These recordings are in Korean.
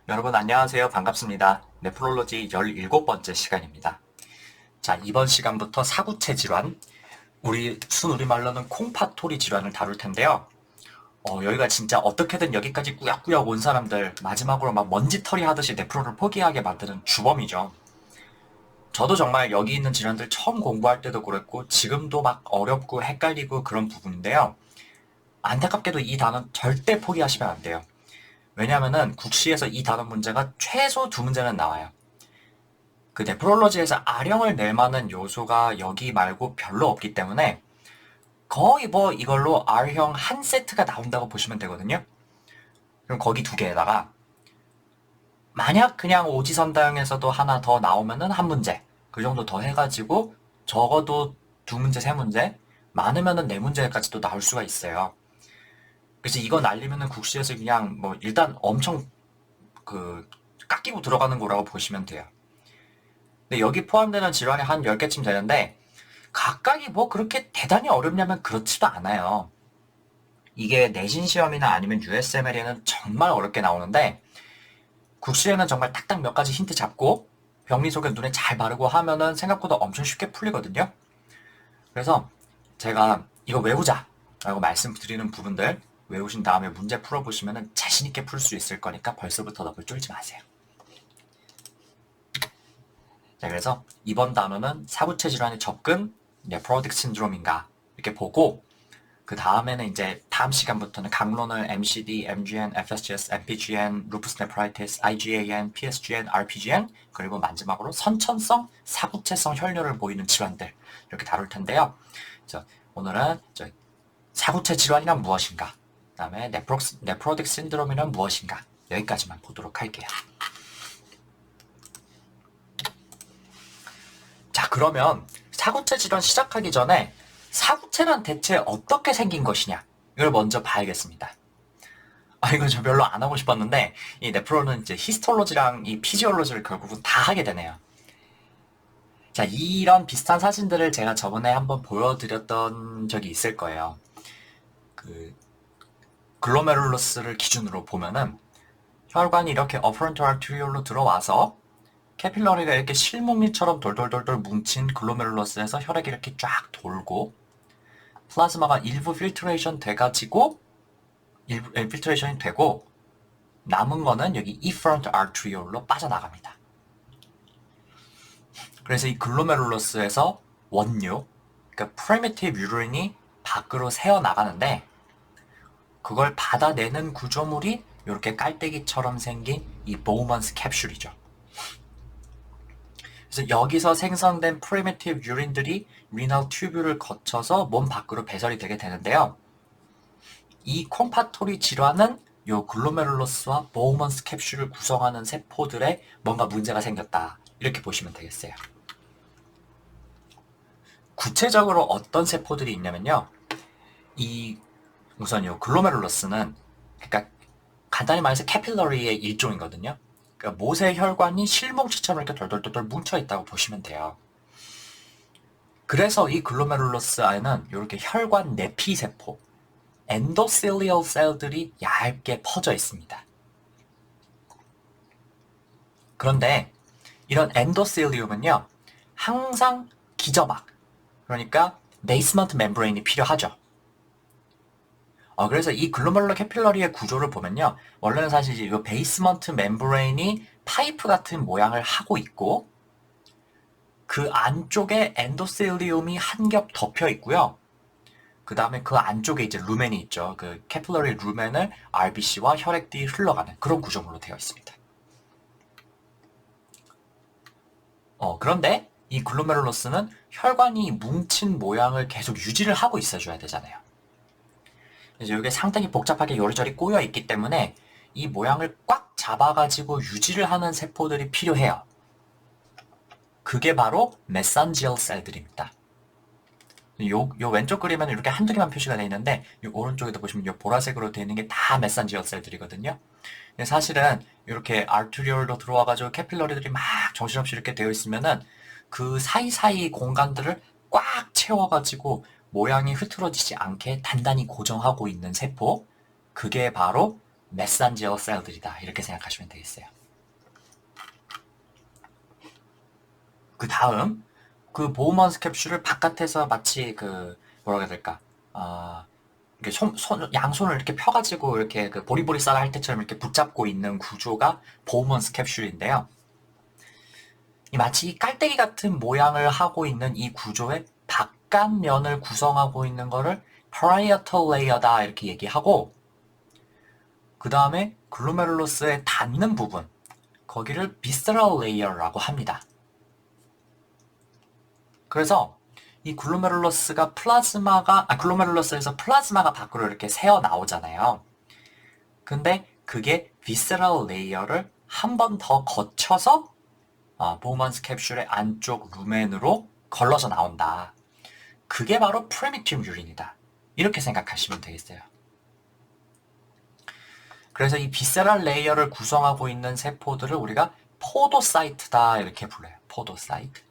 여러분 안녕하세요. 반갑습니다. 네프롤로지 17번째 시간입니다. 자, 이번 시간부터 사구체 질환, 우리 순우리말로는 콩파토리 질환을 다룰 텐데요. 여기가 진짜 어떻게든 여기까지 꾸역꾸역 온 사람들 마지막으로 막 먼지털이 하듯이 네프로를 포기하게 만드는 주범이죠. 저도 정말 여기 있는 질환들 처음 공부할 때도 그랬고 지금도 막 어렵고 헷갈리고 그런 부분인데요. 안타깝게도 이 단어는 절대 포기하시면 안 돼요. 왜냐하면은 국시에서 이 단어 문제가 최소 두 문제는 나와요. 그 네프롤로지에서 아령을 낼 만한 요소가 여기 말고 별로 없기 때문에 거의 뭐 이걸로 R형 한 세트가 나온다고 보시면 되거든요. 그럼 거기 두 개에다가 만약 그냥 오지선다형에서도 하나 더 나오면은 한 문제 그 정도 더 해가지고 적어도 두 문제 세 문제 많으면은 네 문제까지도 나올 수가 있어요. 그래서 이거 날리면은 국시에서 그냥 뭐 일단 엄청 그 깎이고 들어가는 거라고 보시면 돼요. 근데 여기 포함되는 질환이 한 10개쯤 되는데 각각이 뭐 그렇게 대단히 어렵냐면 그렇지도 않아요. 이게 내신 시험이나 아니면 USML에는 정말 어렵게 나오는데 국시에는 정말 딱딱 몇 가지 힌트 잡고 병리 소개 눈에 잘 바르고 하면은 생각보다 엄청 쉽게 풀리거든요. 그래서 제가 이거 외우자 라고 말씀드리는 부분들 외우신 다음에 문제 풀어보시면은 자신있게 풀 수 있을 거니까 벌써부터 너무 쫄지 마세요. 자, 그래서 이번 단어는 사구체 질환의 접근, 네프로틱 신드롬인가 이렇게 보고 그 다음에는 이제 다음 시간부터는 강론을 MCD, MGN, FSGS, MPGN, 루푸스 네프라이티스, IgAN, PSGN, RPGN 그리고 마지막으로 선천성, 사구체성 혈뇨를 보이는 질환들 이렇게 다룰 텐데요. 오늘은 사구체 질환이란 무엇인가, 그 다음에 네프로틱 신드롬이란 무엇인가 여기까지만 보도록 할게요. 자, 그러면 사구체 질환 시작하기 전에 사구체란 대체 어떻게 생긴 것이냐 이걸 먼저 봐야겠습니다. 이거 저 별로 안 하고 싶었는데 이 네프로는 이제 히스톨로지랑 이 피지올로지를 결국은 다 하게 되네요. 자, 이런 비슷한 사진들을 제가 저번에 한번 보여드렸던 적이 있을 거예요. 그 글로메룰러스를 기준으로 보면은 혈관이 이렇게 어퍼런트 아르테리올로 들어와서 캐필러리가 이렇게 실뭉리처럼 돌돌돌돌 뭉친 글로메룰러스에서 혈액이 이렇게 쫙 돌고 플라즈마가 일부 필트레이션 돼가지고 일부 필트레이션이 되고 남은 거는 여기 efferent arteriole로 빠져나갑니다. 그래서 이 글로메룰러스에서 원료, 그러니까 primitive urine이 밖으로 새어 나가는데 그걸 받아내는 구조물이 이렇게 깔때기처럼 생긴 이 보우먼스 캡슐이죠. 그래서 여기서 생성된 primitive urine들이 renal tubule을 거쳐서 몸 밖으로 배설이 되게 되는데요. 이 콩파토리 질환은 요 글로메룰러스와 보우먼스 캡슐을 구성하는 세포들에 뭔가 문제가 생겼다. 이렇게 보시면 되겠어요. 구체적으로 어떤 세포들이 있냐면요. 이 우선 요 글로메룰러스는 그러니까 간단히 말해서 캐필러리의 일종이거든요. 그러니까 모세 혈관이 실뭉치처럼 이렇게 돌돌돌돌 뭉쳐 있다고 보시면 돼요. 그래서 이 글로메룰러스 안에는 이렇게 혈관 내피 세포, 엔도실리얼 셀들이 얇게 퍼져 있습니다. 그런데 이런 엔도실리움은요, 항상 기저막, 그러니까 베이스먼트 멤브레인이 필요하죠. 그래서 이 글로멀러 캐필러리의 구조를 보면요, 원래는 사실 이 베이스먼트 멤브레인이 파이프 같은 모양을 하고 있고, 그 안쪽에 엔도실리움이 한 겹 덮여 있고요. 그 다음에 그 안쪽에 이제 루멘이 있죠. 그 캐필러리 루멘을 RBC와 혈액들이 흘러가는 그런 구조물로 되어 있습니다. 그런데 이 글로메룰러스는 혈관이 뭉친 모양을 계속 유지를 하고 있어줘야 되잖아요. 그래서 이게 상당히 복잡하게 요리조리 꼬여 있기 때문에 이 모양을 꽉 잡아가지고 유지를 하는 세포들이 필요해요. 그게 바로 메산지얼 셀들입니다. 요 왼쪽 그림에는 이렇게 한두 개만 표시가 되어 있는데 요 오른쪽에도 보시면 요 보라색으로 되어 있는 게 다 메산지얼 셀들이거든요. 근데 사실은 이렇게 아르테리올로 들어와가지고 캐필러리들이 막 정신없이 이렇게 되어 있으면은 그 사이사이 공간들을 꽉 채워가지고 모양이 흐트러지지 않게 단단히 고정하고 있는 세포, 그게 바로 메산지어 셀들이다. 이렇게 생각하시면 되겠어요. 그 다음 그 보우먼스 캡슐을 바깥에서 마치 그 뭐라고 해야 될까? 이렇게 양손을 이렇게 펴가지고 이렇게 그 보리보리 싸다 할 때처럼 이렇게 붙잡고 있는 구조가 보우먼스 캡슐인데요. 마치 깔때기 같은 모양을 하고 있는 이 구조의 바깥면을 구성하고 있는 거를 parietal layer다 이렇게 얘기하고, 그 다음에 글로메룰러스의 닿는 부분, 거기를 visceral layer라고 합니다. 그래서 이 글로메룰러스가 글로메룰러스에서 플라즈마가 밖으로 이렇게 새어 나오잖아요. 근데 그게 visceral layer를 한 번 더 거쳐서 보우먼스 캡슐의 안쪽 루멘으로 걸러서 나온다. 그게 바로 primitive 유린이다. 이렇게 생각하시면 되겠어요. 그래서 이 비세랄 레이어를 구성하고 있는 세포들을 우리가 포도사이트다 이렇게 불러요. 포도사이트.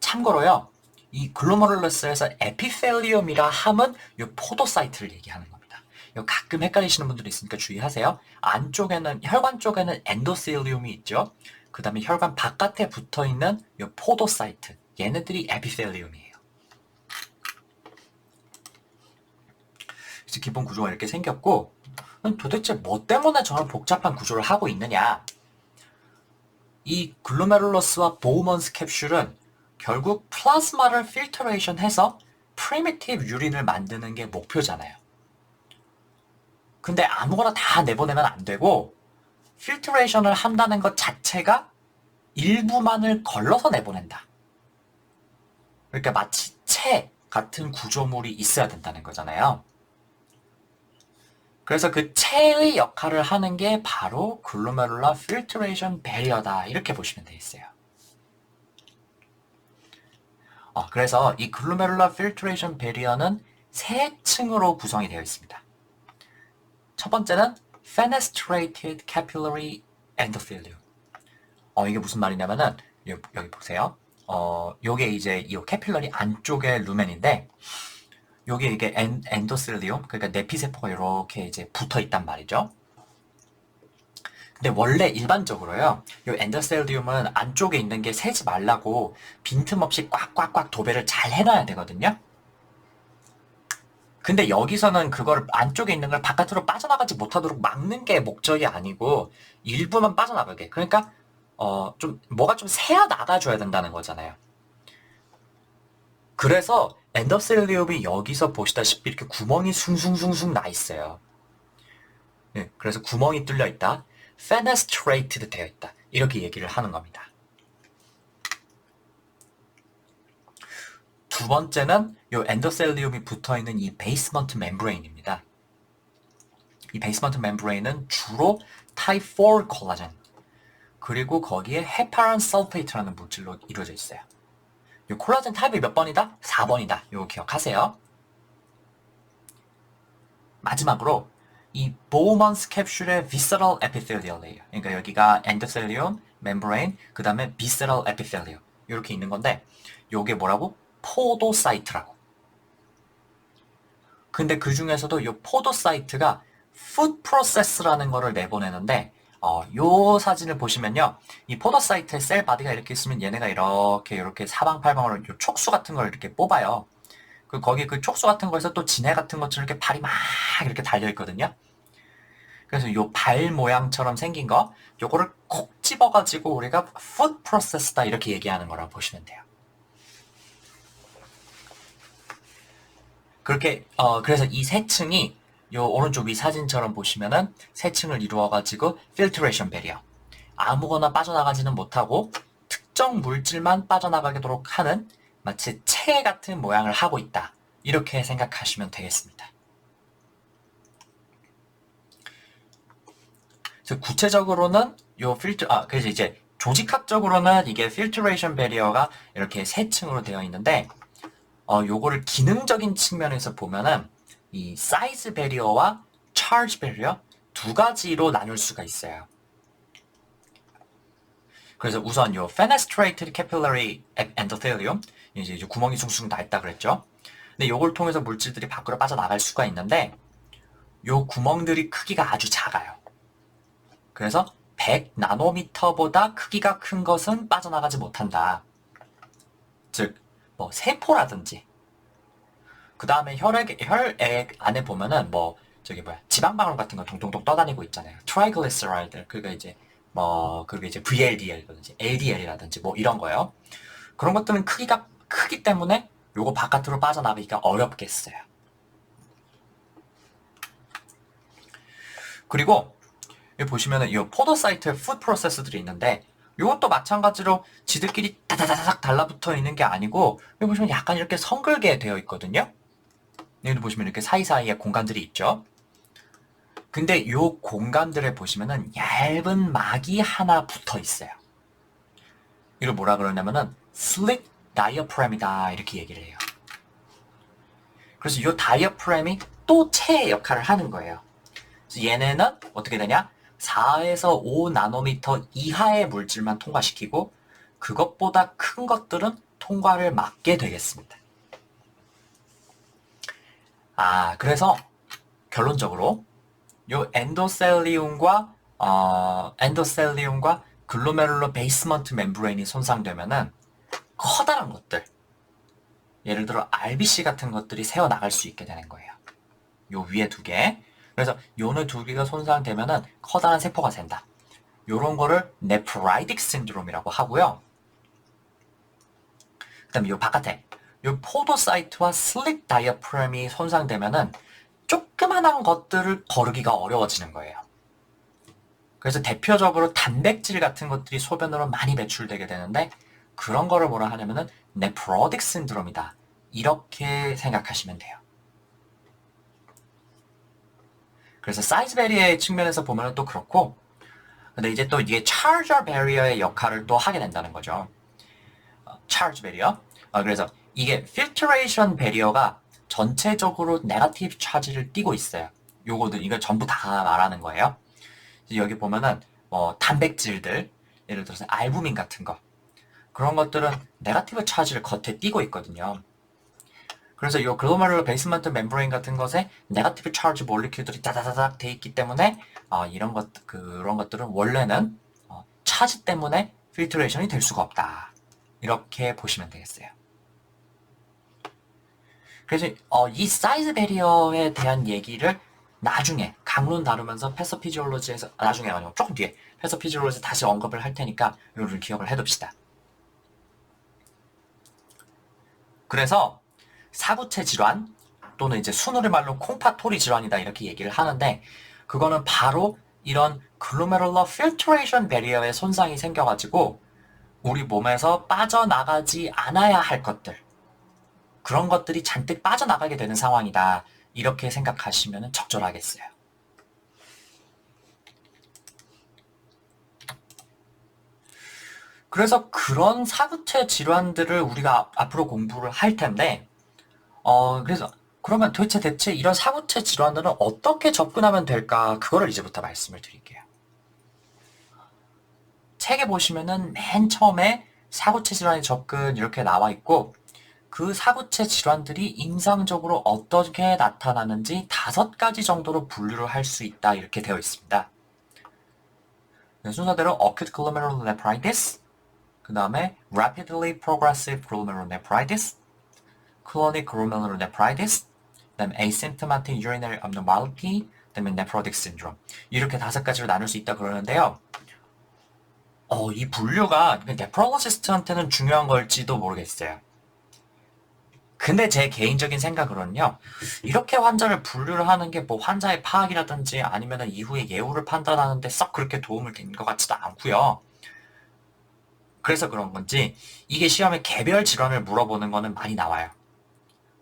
참고로요, 이 글로메룰러스에서 에피텔리움이라 함은 이 포도사이트를 얘기하는 겁니다. 가끔 헷갈리시는 분들이 있으니까 주의하세요. 안쪽에는, 혈관 쪽에는 엔도셀리움이 있죠. 그 다음에 혈관 바깥에 붙어 있는 이 포도사이트, 얘네들이 에피텔리움이에요. 그래서 기본 구조가 이렇게 생겼고, 도대체 뭐 때문에 저런 복잡한 구조를 하고 있느냐? 이 글로메룰러스와 보우먼스 캡슐은 결국 플라즈마를 필터레이션 해서 프리미티브 유린을 만드는 게 목표잖아요. 근데 아무거나 다 내보내면 안 되고, 필터레이션을 한다는 것 자체가 일부만을 걸러서 내보낸다. 그러니까 마치 체 같은 구조물이 있어야 된다는 거잖아요. 그래서 그 체의 역할을 하는 게 바로 글로메룰러 필터레이션 배리어다. 이렇게 보시면 되겠어요. 그래서 이 글로메룰러 필터레이션 배리어는 세 층으로 구성이 되어 있습니다. 첫 번째는 fenestrated capillary endothelium. 이게 무슨 말이냐면은 여기 보세요. 요게 이제 이 캐필러리 안쪽의 루멘인데, 요게 이게 엔도셀리움, 그러니까 내피세포가 이렇게 이제 붙어 있단 말이죠. 근데 원래 일반적으로요, 요 엔도셀리움은 안쪽에 있는 게 새지 말라고 빈틈없이 꽉꽉꽉 도배를 잘 해놔야 되거든요. 근데 여기서는 그걸 안쪽에 있는 걸 바깥으로 빠져나가지 못하도록 막는 게 목적이 아니고 일부만 빠져나가게. 그러니까 좀 뭐가 좀 새어 나가줘야 된다는 거잖아요. 그래서 엔더셀리움이 여기서 보시다시피 이렇게 구멍이 숭숭숭숭 나 있어요. 네, 그래서 구멍이 뚫려 있다. fenestrated 되어 있다. 이렇게 얘기를 하는 겁니다. 두 번째는 이 엔더셀리움이 붙어 있는 이 베이스먼트 멤브레인입니다. 이 베이스먼트 멤브레인은 주로 타입 4 콜라겐, 그리고 거기에 헤파란 설페이트라는 물질로 이루어져 있어요. 이 콜라겐 타입이 몇 번이다? 4번이다. 이거 기억하세요. 마지막으로 이 보우먼스 캡슐의 visceral epithelial layer, 그러니까 여기가 엔도셀리움, 멤브레인, 그 다음에 visceral epithelium 이렇게 있는 건데, 요게 뭐라고? 포도사이트라고. 근데 그 중에서도 이 포도사이트가 푸드 프로세스라는 거를 내보내는데, 요 사진을 보시면요, 이 포도사이트의 셀 바디가 이렇게 있으면 얘네가 이렇게 사방팔방으로 요 촉수 같은 걸 이렇게 뽑아요. 거기 그 촉수 같은 거에서 또 진해 같은 것처럼 이렇게 발이 막 이렇게 달려 있거든요. 그래서 요 발 모양처럼 생긴 거, 요거를 콕 집어가지고 우리가 푸드 프로세스다 이렇게 얘기하는 거라고 보시면 돼요. 그렇게 그래서 이 세 층이 요 오른쪽 위 사진처럼 보시면은 세 층을 이루어가지고 필트레이션 배리어, 아무거나 빠져나가지는 못하고 특정 물질만 빠져나가도록 하는 마치 체 같은 모양을 하고 있다. 이렇게 생각하시면 되겠습니다. 그래서 구체적으로는 그래서 이제 조직학적으로는 이게 필트레이션 배리어가 이렇게 세 층으로 되어 있는데, 요거를 기능적인 측면에서 보면은 이 사이즈 배리어와 차지 배리어 두 가지로 나눌 수가 있어요. 그래서 우선 요 fenestrated capillary endothelium, 이제 구멍이 숭숭 나 있다 그랬죠. 근데 요걸 통해서 물질들이 밖으로 빠져나갈 수가 있는데, 요 구멍들이 크기가 아주 작아요. 그래서 100 나노미터보다 크기가 큰 것은 빠져나가지 못한다. 즉, 뭐 세포라든지 그 다음에 혈액 안에 보면은 지방방울 같은 거 동동동 떠다니고 있잖아요. 트라이글리세라이드 그게 이제 VLDL이라든지 LDL이라든지 뭐 이런 거요. 그런 것들은 크기가 크기 때문에 요거 바깥으로 빠져나가기가 어렵겠어요. 그리고 여기 보시면은 이 포도사이트 푸드 프로세스들이 있는데 이것도 마찬가지로 지들끼리 다다다닥 달라붙어 있는 게 아니고 여기 보시면 약간 이렇게 성글게 되어 있거든요. 여기도 보시면 이렇게 사이사이에 공간들이 있죠. 근데 이 공간들을 보시면은 얇은 막이 하나 붙어 있어요. 이걸 뭐라 그러냐면은 slick diaphragm이다 이렇게 얘기를 해요. 그래서 이 다이어프램이 또 체의 역할을 하는 거예요. 그래서 얘네는 어떻게 되냐? 4에서 5 나노미터 이하의 물질만 통과시키고 그것보다 큰 것들은 통과를 막게 되겠습니다. 그래서 결론적으로 요 엔도셀리움과 글로메룰러 베이스먼트 멤브레인이 손상되면은 커다란 것들, 예를 들어 RBC 같은 것들이 새어나갈 수 있게 되는 거예요. 요 위에 두 개. 그래서 요는 두 개가 손상되면은 커다란 세포가 된다. 요런 거를 네프라이틱 신드롬이라고 하고요. 그 다음에 요 바깥에 요 포도사이트와 슬릭 다이어프램이 손상되면은 조그만한 것들을 거르기가 어려워지는 거예요. 그래서 대표적으로 단백질 같은 것들이 소변으로 많이 배출되게 되는데 그런 거를 뭐라 하냐면은 네프로틱 신드롬이다. 이렇게 생각하시면 돼요. 그래서 사이즈 베리어의 측면에서 보면 또 그렇고 근데 이제 또 이게 차르저 베리어의 역할을 또 하게 된다는 거죠. 차르저 베리어. 그래서 이게 필트레이션 베리어가 전체적으로 네거티브 차지를 띠고 있어요. 요거들 이거 전부 다 말하는 거예요. 여기 보면은 단백질들 예를 들어서 알부민 같은 거 그런 것들은 네거티브 차지를 겉에 띠고 있거든요. 그래서 이 글로메룰러 베이스먼트 멤브레인 같은 것에 네거티브 차지 몰리큘들이 다다다닥 돼 있기 때문에 그런 것들은 원래는 차지 때문에 필트레이션이 될 수가 없다. 이렇게 보시면 되겠어요. 그래서 이 사이즈 베리어에 대한 얘기를 나중에 강론 다루면서 패서피지올로지에서 나중에 아니고 조금 뒤에 패서피지올로지 다시 언급을 할 테니까 이거를 기억을 해둡시다. 그래서 사구체 질환 또는 이제 순우리 말로 콩파토리 질환이다 이렇게 얘기를 하는데 그거는 바로 이런 글로메룰러 필트레이션 베리어에 손상이 생겨가지고 우리 몸에서 빠져나가지 않아야 할 것들 그런 것들이 잔뜩 빠져나가게 되는 상황이다 이렇게 생각하시면 적절하겠어요. 그래서 그런 사구체 질환들을 우리가 앞으로 공부를 할 텐데 그래서 그러면 대체 이런 사구체 질환들은 어떻게 접근하면 될까? 그거를 이제부터 말씀을 드릴게요. 책에 보시면은 맨 처음에 사구체 질환의 접근 이렇게 나와 있고 그 사구체 질환들이 임상적으로 어떻게 나타나는지 5가지 정도로 분류를 할 수 있다 이렇게 되어 있습니다. 순서대로 Acute Glomerulonephritis, 그 다음에 Rapidly Progressive Glomerulonephritis, Chronic Glomerulonephritis, 그 다음에 Asymptomatic Urinary Abnormality, 그 다음에 Nephrotic Syndrome 이렇게 5가지로 나눌 수 있다 그러는데요. 이 분류가 네프롤로지스트한테는 중요한 걸지도 모르겠어요. 근데 제 개인적인 생각으로는요, 이렇게 환자를 분류를 하는 게 뭐 환자의 파악이라든지 아니면 이후에 예후를 판단하는데 썩 그렇게 도움을 된 것 같지도 않고요. 그래서 그런 건지 이게 시험에 개별 질환을 물어보는 거는 많이 나와요.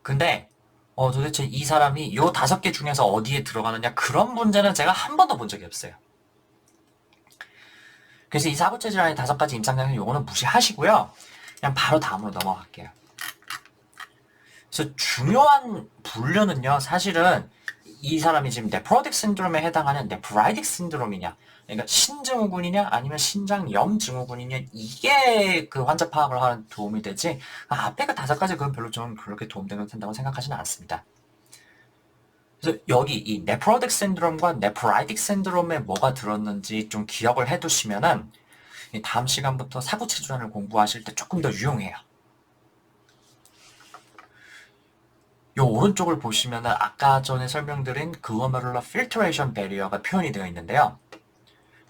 근데 도대체 이 사람이 요 5개 중에서 어디에 들어가느냐 그런 문제는 제가 한 번도 본 적이 없어요. 그래서 이 사구체 질환의 5가지 임상장면 요거는 무시하시고요. 그냥 바로 다음으로 넘어갈게요. 그래서 중요한 분류는요, 사실은 이 사람이 지금 네프로틱 신드롬에 해당하는 네프라이틱 신드롬이냐, 그러니까 신증후군이냐 아니면 신장염 증후군이냐 이게 그 환자 파악을 하는 도움이 되지 앞에 그 5가지 그건 별로 좀 그렇게 도움된다고 생각하지는 않습니다. 그래서 여기 이 네프로틱 신드롬과 네프라이틱 신드롬에 뭐가 들었는지 좀 기억을 해두시면은 다음 시간부터 사구체 질환을 공부하실 때 조금 더 유용해요. 요 오른쪽을 보시면은 아까 전에 설명드린 글로메룰러 필트레이션 배리어가 표현이 되어 있는데요.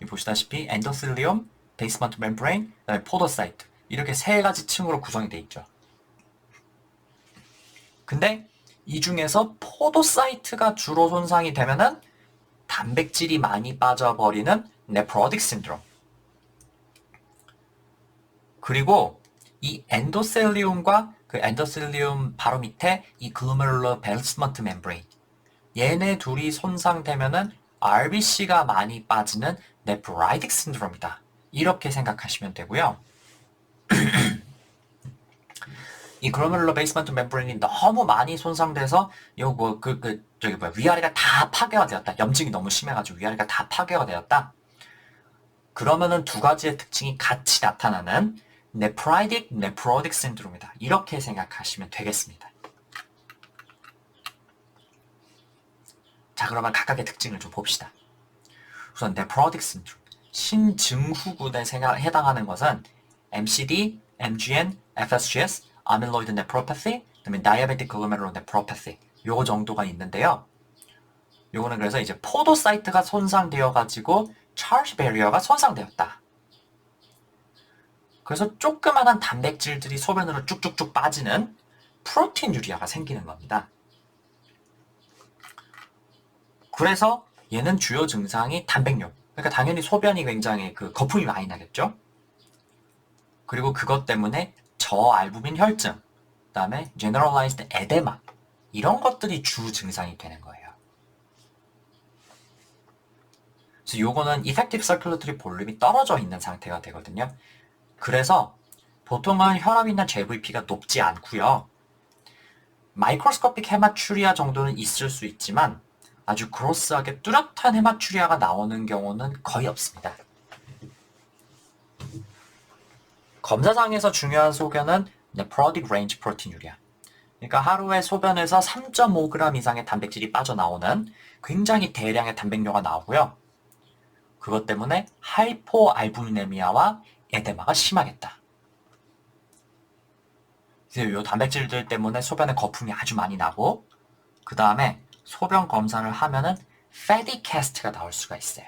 보시다시피 엔도실리움, 베이스먼트 멤브레인, 그다음에 포도사이트 이렇게 세 가지 층으로 구성이 되어 있죠. 근데 이 중에서 포도사이트가 주로 손상이 되면은 단백질이 많이 빠져버리는 네프로틱 신드롬. 그리고 이 엔도셀리움과 그 엔도셀리움 바로 밑에 이 글로메룰러 베이스먼트 멤브레인 얘네 둘이 손상되면은 RBC가 많이 빠지는 네프라이틱 신드롬이다. 이렇게 생각하시면 되고요. 이 글로메룰러 베이스먼트 멤브레인이 너무 많이 손상돼서 요거 위아래가 다 파괴가 되었다. 염증이 너무 심해가지고 위아래가 다 파괴가 되었다. 그러면은 두 가지의 특징이 같이 나타나는 네프라이틱, 네프로틱 신드롬이다. 이렇게 생각하시면 되겠습니다. 자, 그러면 각각의 특징을 좀 봅시다. 우선 네프로틱 신드롬, 신증후군에 해당하는 것은 MCD, MGN, FSGS, 아밀로이드 네프로패시, 그다음에 다이아베틱 글로메룰로 네프로패시 요거 정도가 있는데요. 요거는 그래서 이제 포도사이트가 손상되어 가지고 차르지 베리어가 손상되었다. 그래서 조그만한 단백질들이 소변으로 쭉쭉쭉 빠지는 프로틴 유리아가 생기는 겁니다. 그래서 얘는 주요 증상이 단백뇨. 그러니까 당연히 소변이 굉장히 거품이 많이 나겠죠. 그리고 그것 때문에 저알부민 혈증, 그다음에 generalized edema 이런 것들이 주 증상이 되는 거예요. 그래서 요거는 effective circulatory 볼륨이 떨어져 있는 상태가 되거든요. 그래서 보통은 혈압이나 JVP가 높지 않고요. 마이크로스코픽 헤마추리아 정도는 있을 수 있지만 아주 그로스하게 뚜렷한 헤마추리아가 나오는 경우는 거의 없습니다. 검사상에서 중요한 소견은 nephrotic range proteinuria. 그러니까 하루에 소변에서 3.5g 이상의 단백질이 빠져나오는 굉장히 대량의 단백뇨가 나오고요. 그것 때문에 하이포알부미네미아와 에데마가 심하겠다. 그래서 이 단백질들 때문에 소변에 거품이 아주 많이 나고 그 다음에 소변 검사를 하면은 fatty cast가 나올 수가 있어요.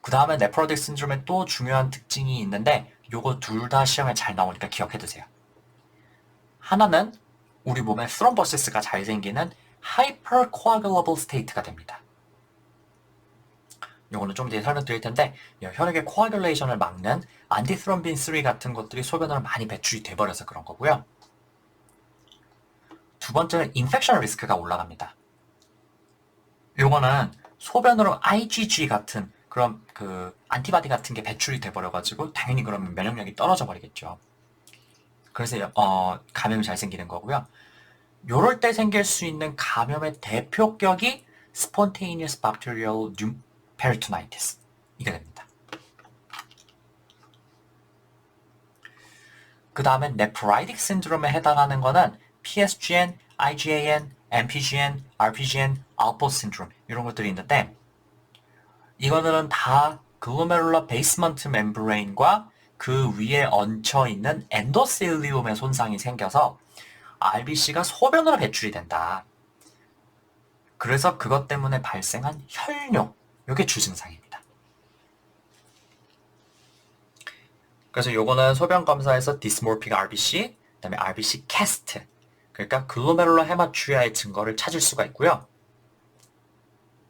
그 다음에 네프로틱 신드롬의 또 중요한 특징이 있는데 요거 둘 다 시험에 잘 나오니까 기억해두세요. 하나는 우리 몸에 스롬보시스가 잘 생기는 hypercoagulable state가 됩니다. 요거는 좀 뒤에 설명드릴 텐데 혈액의 코아귤레이션을 막는 안티스롬빈 3 같은 것들이 소변으로 많이 배출이 돼버려서 그런 거고요. 두 번째는 인펙션 리스크가 올라갑니다. 요거는 소변으로 IgG 같은 그런 안티바디 같은 게 배출이 돼버려가지고 당연히 그러면 면역력이 떨어져 버리겠죠. 그래서 감염이 잘 생기는 거고요. 요럴 때 생길 수 있는 감염의 대표격이 spontaneous bacterial peritonitis 이게 됩니다. 그 다음에 nephritic syndrome에 해당하는 거는 PSGN, IgAN, MPGN, RPGN, Alport syndrome 이런 것들이 있는데 이거는 다 글로메룰러 베이스먼트 멤브레인과 그 위에 얹혀 있는 엔도셀리움의 손상이 생겨서 RBC가 소변으로 배출이 된다. 그래서 그것 때문에 발생한 혈뇨, 이게 주증상입니다. 그래서 요거는 소변 검사에서 디스모르픽 RBC, 그다음에 RBC 캐스트, 그러니까 글로메룰러 헤마추리아의 증거를 찾을 수가 있고요.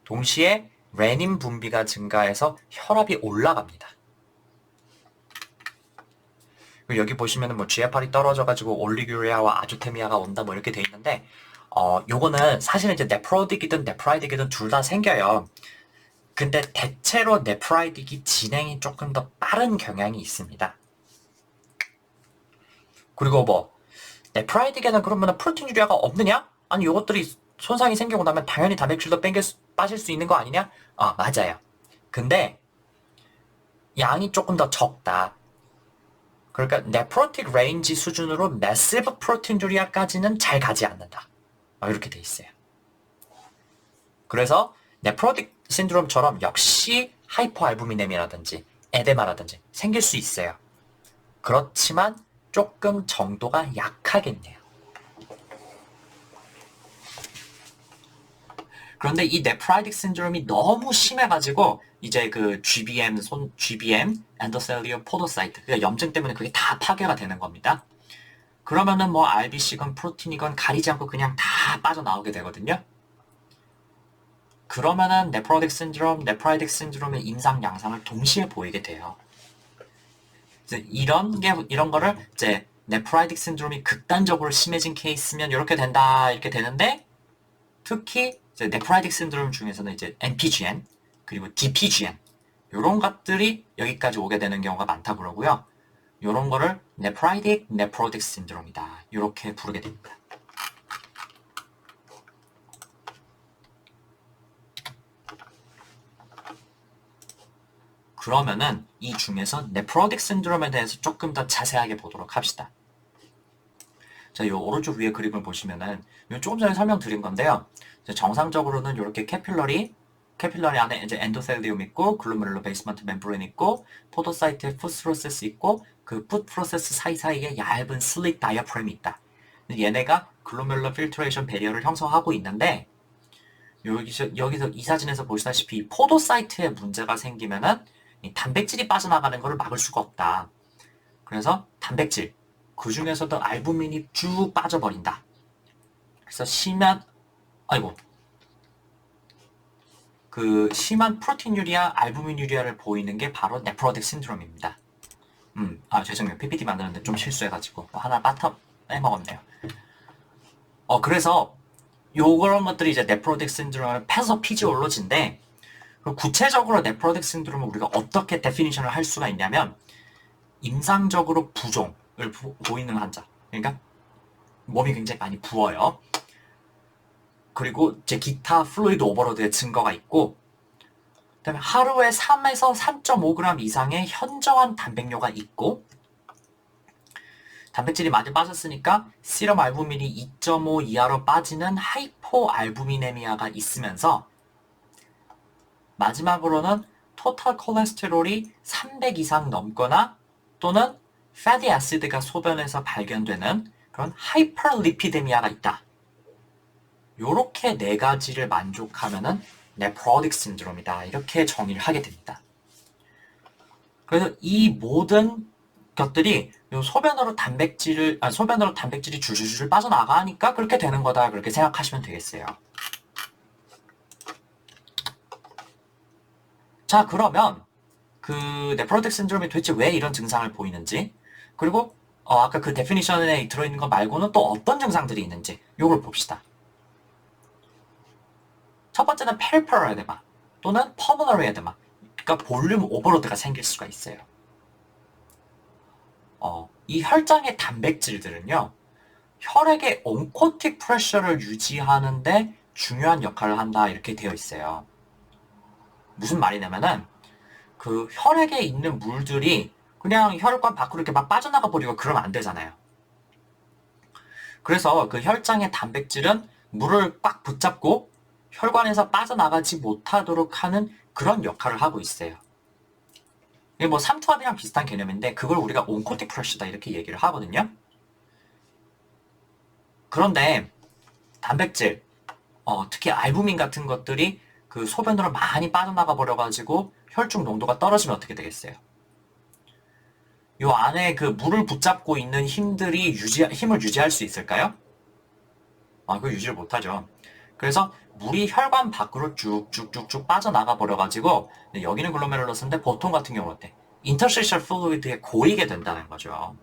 동시에 레닌 분비가 증가해서 혈압이 올라갑니다. 그리고 여기 보시면은 GFR이 떨어져가지고 올리규리아와 아주테미아가 온다 뭐 이렇게 돼 있는데 요거는 사실은 이제 네프로틱이든 네프라이틱이든 둘 다 생겨요. 근데 대체로 네프라이틱이 진행이 조금 더 빠른 경향이 있습니다. 그리고 네프라이틱에는 그러면 프로틴 유리아가 없느냐? 아니 요것들이 손상이 생기고 나면 당연히 단백질도 빠질 수 있는 거 아니냐? 맞아요. 근데 양이 조금 더 적다. 그러니까 네프로틱 레인지 수준으로 매시브 프로틴 유리아까지는 잘 가지 않는다. 이렇게 돼 있어요. 그래서 네프로틱 신드롬처럼 역시 하이퍼알부미넴이라든지 에데마라든지 생길 수 있어요. 그렇지만 조금 정도가 약하겠네요. 그런데 이 네프라이틱 신드롬이 너무 심해가지고 이제 그 GBM, 엔도셀리오 포도사이트, 그러니까 염증 때문에 그게 다 파괴가 되는 겁니다. 그러면은 뭐 RBC건 프로틴이건 가리지 않고 그냥 다 빠져나오게 되거든요. 그러면은 네프라이틱 신드롬의 임상 양상을 동시에 보이게 돼요. 이런 거를 이제 네프라이틱 신드롬이 극단적으로 심해진 케이스면 이렇게 된다 이렇게 되는데, 특히 이제 네프라이틱 신드롬 중에서는 이제 NPGN 그리고 DPGN 이런 것들이 여기까지 오게 되는 경우가 많다 그러고요. 이런 거를 네프로틱 신드롬이다 이렇게 부르게 됩니다. 그러면은 이 중에서 네프로틱 신드롬에 대해서 조금 더 자세하게 보도록 합시다. 자, 이 오른쪽 위에 그림을 보시면은 조금 전에 설명드린 건데요. 정상적으로는 이렇게 캐필러리 안에 이제 엔도셀리움 있고 글로메룰러 베이스먼트 멤브레인 있고 포도사이트에 풋 프로세스 있고 그 풋 프로세스 사이사이에 얇은 슬릭 다이아프램이 있다. 얘네가 글로메룰러 필트레이션 배리어를 형성하고 있는데, 여기서 이 사진에서 보시다시피 포도사이트에 문제가 생기면은 이 단백질이 빠져나가는 것을 막을 수가 없다. 그래서 단백질, 그 중에서도 알부민이 쭉 빠져버린다. 그래서 심한 프로틴유리아, 알부민유리아를 보이는 게 바로 네프로틱 신드롬입니다. 죄송해요. PPT 만드는데 좀 실수해가지고 하나 빼먹었네요. 그래서 요런 것들이 이제 네프로틱 신드롬의 패서피지올로지인데, 구체적으로 네프로틱 신드롬을 우리가 어떻게 데피니션을 할 수가 있냐면, 임상적으로 부종을 보이는 환자, 그러니까 몸이 굉장히 많이 부어요. 그리고 이제 기타 플루이드 오버로드의 증거가 있고, 그다음에 하루에 3에서 3.5g 이상의 현저한 단백뇨가 있고, 단백질이 많이 빠졌으니까 시럼 알부민이 2.5 이하로 빠지는 하이포 알부미네미아가 있으면서, 마지막으로는 토탈 콜레스테롤이 300 이상 넘거나 또는 패티 애시드가 소변에서 발견되는 그런 하이퍼리피데미아가 있다. 요렇게 네 가지를 만족하면은 네프로틱 신드롬이다 이렇게 정의를 하게 됩니다. 그래서 이 모든 것들이 소변으로 단백질이 줄줄줄 빠져나가니까 그렇게 되는 거다 그렇게 생각하시면 되겠어요. 자, 그러면 그 네프로틱 신드롬이 도대체 왜 이런 증상을 보이는지, 그리고 아까 그 데피니션에 들어있는 거 말고는 또 어떤 증상들이 있는지 요걸 봅시다. 첫 번째는 페리페럴 에데마 또는 퍼머너리 에데마, 그러니까 볼륨 오버로드가 생길 수가 있어요. 이 혈장의 단백질들은요, 혈액의 온코틱 프레셔를 유지하는데 중요한 역할을 한다 이렇게 되어 있어요. 무슨 말이냐면은 그 혈액에 있는 물들이 그냥 혈관 밖으로 이렇게 막 빠져나가 버리고 그러면 안 되잖아요. 그래서 그 혈장의 단백질은 물을 꽉 붙잡고 혈관에서 빠져나가지 못하도록 하는 그런 역할을 하고 있어요. 이게 뭐 삼투압이랑 비슷한 개념인데 그걸 우리가 온코틱 프레셔다 이렇게 얘기를 하거든요. 그런데 단백질, 특히 알부민 같은 것들이 그 소변으로 많이 빠져나가 버려가지고 혈중 농도가 떨어지면 어떻게 되겠어요? 요 안에 그 물을 붙잡고 있는 힘을 유지할 수 있을까요? 그걸 유지를 못하죠. 그래서 물이 혈관 밖으로 쭉쭉쭉쭉 빠져나가 버려가지고, 여기는 글로메룰러스인데 보통 같은 경우는 어때? 인터스티셜 플루이드에 고이게 된다는 거죠.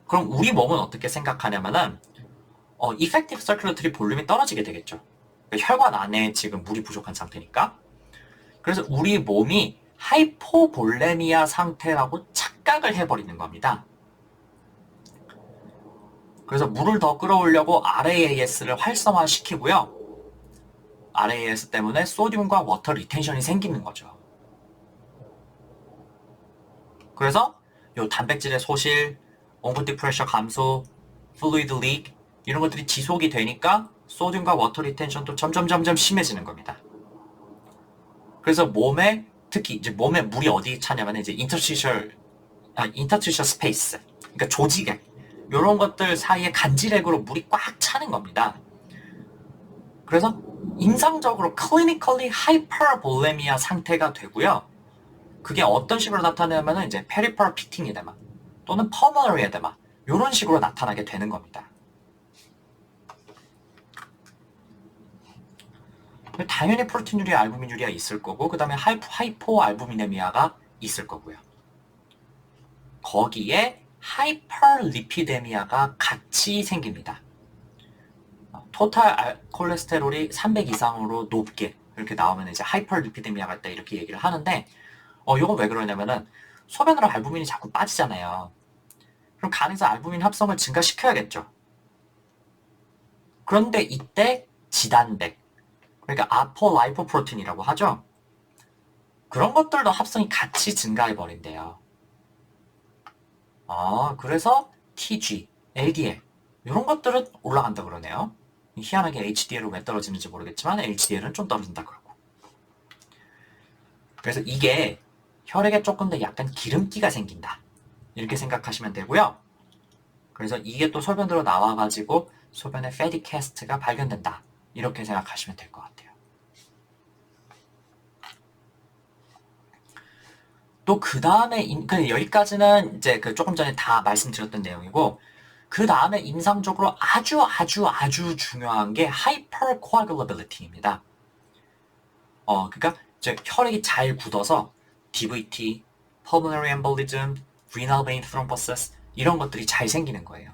그럼 우리 몸은 어떻게 생각하냐면은 effective circulatory 볼륨이 떨어지게 되겠죠. 혈관 안에 지금 물이 부족한 상태니까. 그래서 우리 몸이 하이포볼레미아 상태라고 착각을 해버리는 겁니다. 그래서 물을 더 끌어오려고 RAAS를 활성화시키고요. RAAS 때문에 소듐과 워터 리텐션이 생기는 거죠. 그래서 요 단백질의 소실, 온코틱 프레셔 감소, 플루이드 리크, 이런 것들이 지속이 되니까 소듐과 워터 리텐션도 점점 심해지는 겁니다. 그래서 몸에 특히 이제 몸에 물이 어디 차냐면 이제 인터스티셜 스페이스, 그러니까 조직액 이런 것들 사이에 간질액으로 물이 꽉 차는 겁니다. 그래서 임상적으로 클리니컬리 하이퍼볼레미아 상태가 되고요. 그게 어떤 식으로 나타나냐면 이제 페리퍼럴 피팅 에데마 또는 퍼머너리 에데마 이런 식으로 나타나게 되는 겁니다. 당연히 프로틴유리아, 알부민유리아 있을 거고 그 다음에 하이포 알부미네미아가 있을 거고요. 거기에 하이퍼리피데미아가 같이 생깁니다. 토탈 콜레스테롤이 300 이상으로 높게 이렇게 나오면 이제 하이퍼리피데미아가 있다 이렇게 얘기를 하는데 이건 왜 그러냐면은 소변으로 알부민이 자꾸 빠지잖아요. 그럼 간에서 알부민 합성을 증가시켜야겠죠. 그런데 이때 지단백, 그러니까 아포라이포프로틴이라고 하죠. 그런 것들도 합성이 같이 증가해버린대요. 그래서 TG, LDL 이런 것들은 올라간다 그러네요. 희한하게 HDL은 왜 떨어지는지 모르겠지만 HDL은 좀 떨어진다 그러고. 그래서 이게 혈액에 조금 더 약간 기름기가 생긴다 이렇게 생각하시면 되고요. 그래서 이게 또 소변으로 나와가지고 소변에 패티 캐스트가 발견된다 이렇게 생각하시면 될 것 같아요. 또 그 다음에 여기까지는 이제 조금 전에 다 말씀드렸던 내용이고, 그 다음에 임상적으로 아주 중요한 게 hypercoagulability입니다. 그러니까 이제 혈액이 잘 굳어서 DVT, pulmonary embolism, renal vein thrombosis 이런 것들이 잘 생기는 거예요.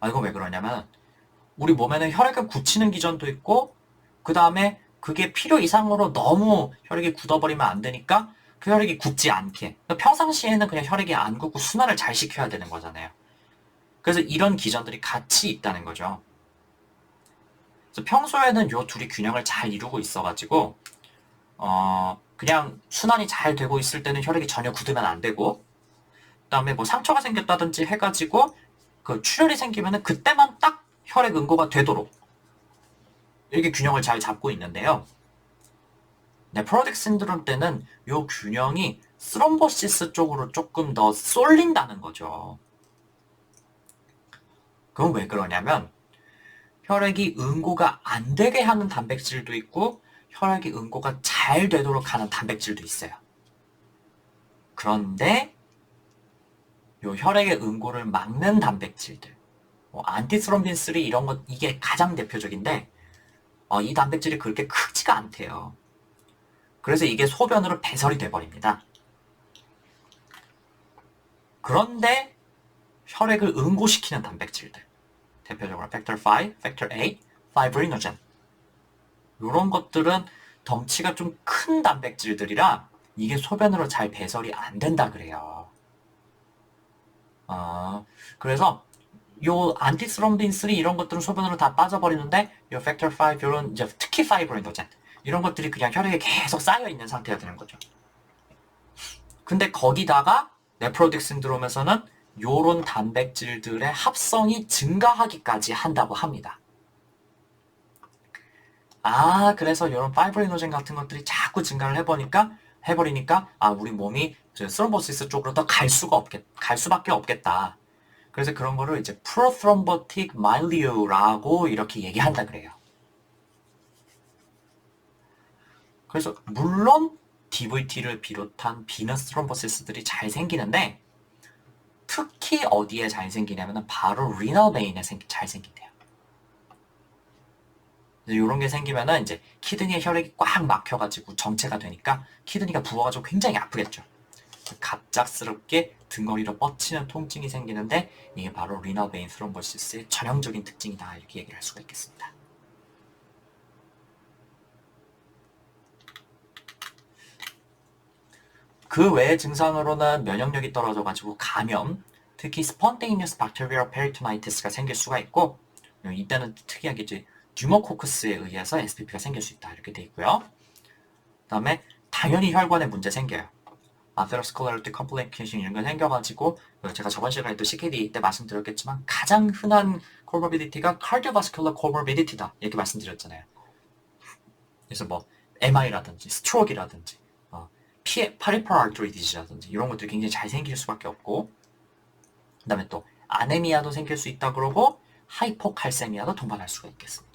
이건 왜 그러냐면 우리 몸에는 혈액을 굳히는 기전도 있고 그 다음에 그게 필요 이상으로 너무 혈액이 굳어버리면 안 되니까 그 혈액이 굳지 않게, 평상시에는 그냥 혈액이 안 굳고 순환을 잘 시켜야 되는 거잖아요. 그래서 이런 기전들이 같이 있다는 거죠. 그래서 평소에는 요 둘이 균형을 잘 이루고 있어가지고 그냥 순환이 잘 되고 있을 때는 혈액이 전혀 굳으면 안 되고, 그 다음에 뭐 상처가 생겼다든지 해가지고 그 출혈이 생기면은 그때만 딱 혈액 응고가 되도록 이렇게 균형을 잘 잡고 있는데요. 네프로틱 신드롬 때는 이 균형이 스럼보시스 쪽으로 조금 더 쏠린다는 거죠. 그건 왜 그러냐면 혈액이 응고가 안 되게 하는 단백질도 있고 혈액이 응고가 잘 되도록 하는 단백질도 있어요. 그런데 이 혈액의 응고를 막는 단백질들, 안티스롬빈 3 이런 것, 이게 가장 대표적인데 이 단백질이 그렇게 크지가 않대요. 그래서 이게 소변으로 배설이 돼버립니다. 그런데 혈액을 응고시키는 단백질들, 대표적으로 팩터 5, 팩터 8, 파이브리노젠 이런 것들은 덩치가 좀 큰 단백질들이라 이게 소변으로 잘 배설이 안 된다 그래요. 그래서 요 안티스롬빈 3 이런 것들은 소변으로 다 빠져버리는데 요 팩터 5 이런 이제 특히 파이브리노젠 이런 것들이 그냥 혈액에 계속 쌓여 있는 상태가 되는 거죠. 근데 거기다가 네프로틱 신드롬에서는 요런 단백질들의 합성이 증가하기까지 한다고 합니다. 그래서 요런 파이브리노젠 같은 것들이 자꾸 증가를 해버리니까 우리 몸이 스럼보시스 쪽으로 더 갈 수밖에 없겠다. 그래서 그런 거를 이제 프로트롬보틱 마일리오라고 이렇게 얘기한다 그래요. 그래서 물론 DVT를 비롯한 비너스 트롬보시스들이 잘 생기는데 특히 어디에 잘 생기냐면 바로 리널 베인에 잘 생긴대요. 이런 게 생기면은 이제 키드니에 혈액이 꽉 막혀가지고 정체가 되니까 키드니가 부어가지고 굉장히 아프겠죠. 갑작스럽게 등거리로 뻗치는 통증이 생기는데 이게 바로 리널 베인 트롬보시스의 전형적인 특징이다 이렇게 얘기를 할 수가 있겠습니다. 그 외의 증상으로는 면역력이 떨어져가지고 감염, 특히 spontaneous bacterial peritonitis가 생길 수가 있고 이때는 특이하게 이제 뉴모코크스에 의해서 SPP가 생길 수 있다 이렇게 돼 있고요. 그 다음에 당연히 혈관에 문제 생겨요. 아테로스클레로틱 컴플리케이션 이런 거 생겨가지고 제가 저번 시간에 또 CKD 때 말씀드렸겠지만 가장 흔한 코모비디티가 카디오바스큘러 코모비디티다 이렇게 말씀드렸잖아요. 그래서 뭐 MI라든지 스트로크라든지 페리퍼럴 아르테리 디지라든지 이런 것들이 굉장히 잘 생길 수밖에 없고 그 다음에 또 아네미아도 생길 수 있다 그러고 하이포칼세미아도 동반할 수가 있겠습니다.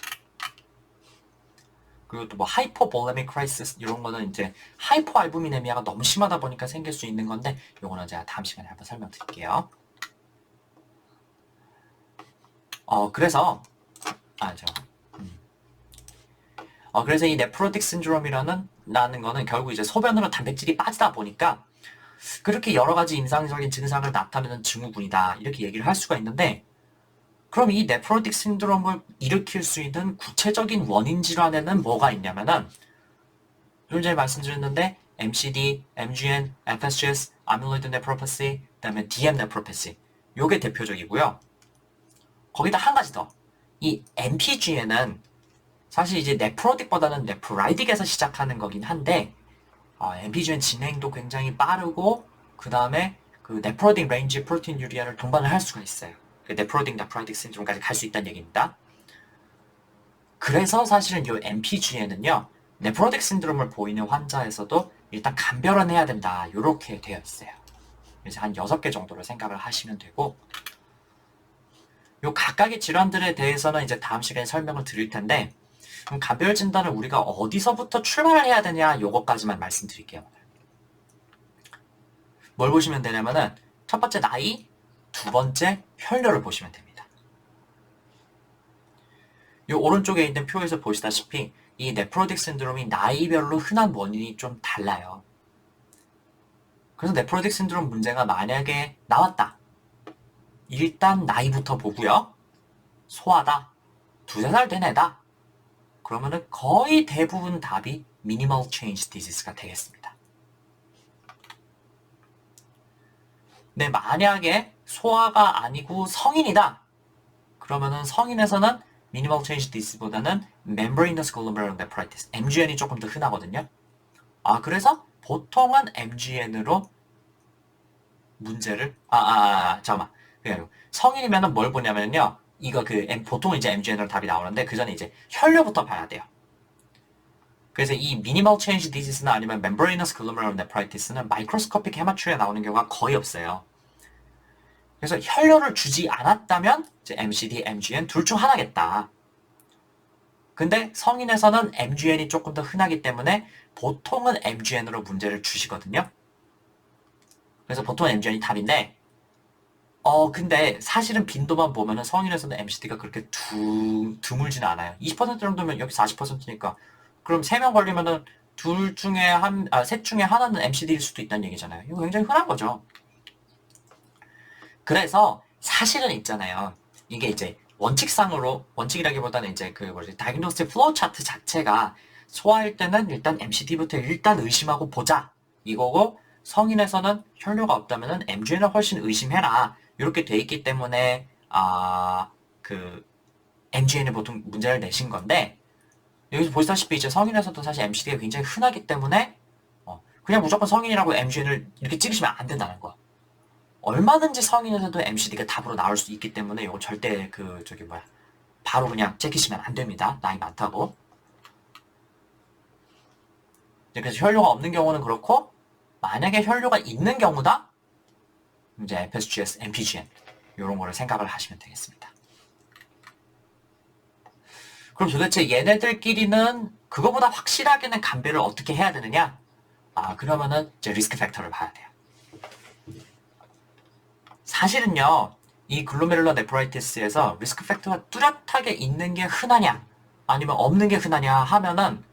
그리고 또 뭐 하이포볼레믹 크라이시스 이런 거는 이제 하이포알부미네미아가 너무 심하다 보니까 생길 수 있는 건데 요거는 제가 다음 시간에 한번 설명드릴게요. 그래서 그래서 이 네프로틱 신드롬이라는 거는 결국 이제 소변으로 단백질이 빠지다 보니까 그렇게 여러 가지 임상적인 증상을 나타내는 증후군이다 이렇게 얘기를 할 수가 있는데 그럼 이 네프로틱 신드롬을 일으킬 수 있는 구체적인 원인 질환에는 뭐가 있냐면은 좀 전에 말씀드렸는데 MCD, MGN, FSGS, 아밀로이드 네프로패시, 그다음에 DM 네프로패시 요게 대표적이고요. 거기다 한 가지 더. 이 MPGN은 사실 이제 네프로틱보다는 네프라이틱에서 시작하는 거긴 한데 MPGN 진행도 굉장히 빠르고 그 다음에 그 네프로틱 레인지 프로틴 유리아를 동반을 할 수가 있어요. 네프로틱 네프라이틱 신드롬까지 갈 수 있다는 얘기입니다. 그래서 사실은 이 MPGN은요 네프로틱 신드롬을 보이는 환자에서도 일단 감별은 해야 된다 이렇게 되어 있어요. 그래서 한 6개 정도로 생각을 하시면 되고 요 각각의 질환들에 대해서는 이제 다음 시간에 설명을 드릴 텐데 그럼 감별 진단을 우리가 어디서부터 출발을 해야 되냐 요거까지만 말씀드릴게요. 뭘 보시면 되냐면은 첫 번째 나이, 두 번째 혈뇨를 보시면 됩니다. 요 오른쪽에 있는 표에서 보시다시피 이 네프로틱 신드롬이 나이별로 흔한 원인이 좀 달라요. 그래서 네프로틱 신드롬 문제가 만약에 나왔다. 일단 나이부터 보고요. 소아다. 2~3살 된 애다. 그러면은 거의 대부분 답이 미니멀 체인지 디지스가 되겠습니다. 근데 만약에 소아가 아니고 성인이다. 그러면은 성인에서는 미니멀 체인지 디지보다는 membranous glomerulonephritis, MGN이 조금 더 흔하거든요. 그래서 보통은 MGN으로 문제를 잠깐만. 성인이면은 뭘 보냐면요. 이거 보통은 이제 MGN으로 답이 나오는데 그 전에 이제 혈뇨부터 봐야 돼요. 그래서 이 미니멀 체인지 디지스나 아니면 membranous glomerulonephritis는 마이크로스코픽 헤마츄리에 나오는 경우가 거의 없어요. 그래서 혈뇨를 주지 않았다면 이제 MCD, MGN 둘 중 하나겠다. 근데 성인에서는 MGN이 조금 더 흔하기 때문에 보통은 MGN으로 문제를 주시거든요. 그래서 보통은 MGN이 답인데 근데 사실은 빈도만 보면은 성인에서는 MCD가 그렇게 드물지는 않아요. 20% 정도면 여기 40%니까 그럼 3명 걸리면은 셋 중에 하나는 MCD일 수도 있다는 얘기잖아요. 이거 굉장히 흔한 거죠. 그래서 사실은 있잖아요. 이게 이제 원칙이라기보다는 이제 다이그노스틱 플로우 차트 자체가 소아일 때는 일단 MCD부터 일단 의심하고 보자. 이거고 성인에서는 혈뇨가 없다면은 MGN을 훨씬 의심해라. 이렇게 돼 있기 때문에 MGN에 보통 문제를 내신 건데 여기서 보시다시피 이제 성인에서도 사실 MCD가 굉장히 흔하기 때문에 그냥 무조건 성인이라고 MGN을 이렇게 찍으시면 안 된다는 거야. 얼마든지 성인에서도 MCD가 답으로 나올 수 있기 때문에 이거 절대 바로 그냥 찍히시면 안 됩니다. 나이 많다고. 그래서 혈뇨가 없는 경우는 그렇고 만약에 혈뇨가 있는 경우다 이제 FSGS, MPGN 이런 거를 생각을 하시면 되겠습니다. 그럼 도대체 얘네들끼리는 그거보다 확실하게는 감별을 어떻게 해야 되느냐? 그러면은 이제 리스크 팩터를 봐야 돼요. 사실은요, 이 글로메룰러 네프라이티스에서 리스크 팩터가 뚜렷하게 있는 게 흔하냐, 아니면 없는 게 흔하냐 하면은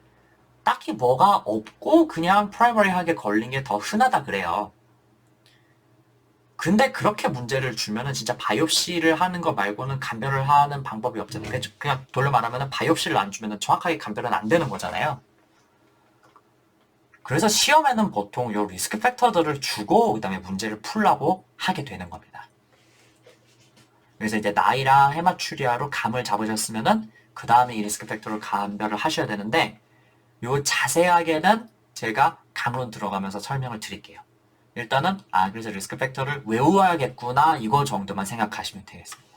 딱히 뭐가 없고 그냥 프라이머리하게 걸린 게 더 흔하다 그래요. 근데 그렇게 문제를 주면은 진짜 바이옵시를 하는 거 말고는 감별을 하는 방법이 없잖아요. 그냥 돌려 말하면은 바이옵시를 안 주면은 정확하게 감별은 안 되는 거잖아요. 그래서 시험에는 보통 요 리스크 팩터들을 주고 그다음에 문제를 풀라고 하게 되는 겁니다. 그래서 이제 나이랑 헤마츄리아로 감을 잡으셨으면은 그 다음에 이 리스크 팩터를 감별을 하셔야 되는데 요 자세하게는 제가 감으로 들어가면서 설명을 드릴게요. 일단은 그래서 리스크 팩터를 외워야겠구나 이거 정도만 생각하시면 되겠습니다.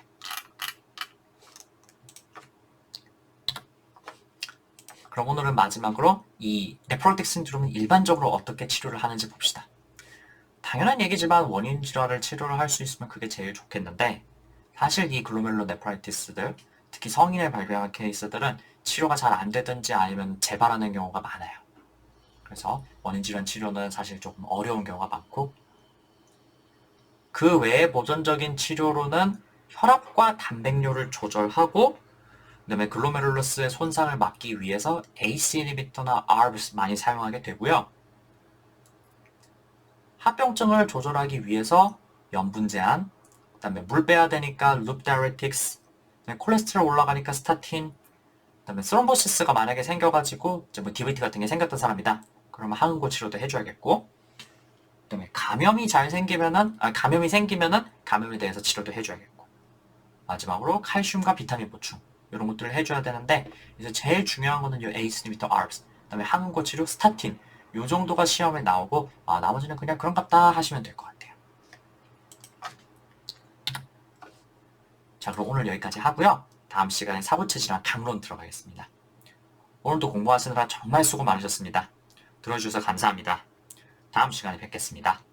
그럼 오늘은 마지막으로 이 네프로틱 신드롬은 일반적으로 어떻게 치료를 하는지 봅시다. 당연한 얘기지만 원인 질환을 치료를 할 수 있으면 그게 제일 좋겠는데 사실 이 글로메룰러 네프라이티스들 특히 성인을 발병한 케이스들은 치료가 잘 안 되든지 아니면 재발하는 경우가 많아요. 그래서 원인 질환 치료는 사실 조금 어려운 경우가 많고 그 외에 보존적인 치료로는 혈압과 단백뇨를 조절하고 그다음에 글로메룰러스의 손상을 막기 위해서 ACE 이니비터나 ARBs 많이 사용하게 되고요. 합병증을 조절하기 위해서 염분 제한, 그다음에 물 빼야 되니까 룹 다이레틱스, 콜레스테롤 올라가니까 스타틴, 그다음에 스롬보시스가 만약에 생겨가지고 이제 뭐 DVT 같은 게 생겼던 사람이다. 그러면 항응고 치료도 해줘야겠고, 그다음에 감염이 생기면은 감염에 대해서 치료도 해줘야겠고, 마지막으로 칼슘과 비타민 보충 이런 것들을 해줘야 되는데 이제 제일 중요한 거는 이 ACE 이니비터 ARBs, 그다음에 항응고 치료 스타틴 요 정도가 시험에 나오고 나머지는 그냥 그런갑다 하시면 될 것 같아요. 자, 그럼 오늘 여기까지 하고요. 다음 시간에 사부체 질환 강론 들어가겠습니다. 오늘도 공부하시느라 정말 수고 많으셨습니다. 들어주셔서 감사합니다. 다음 시간에 뵙겠습니다.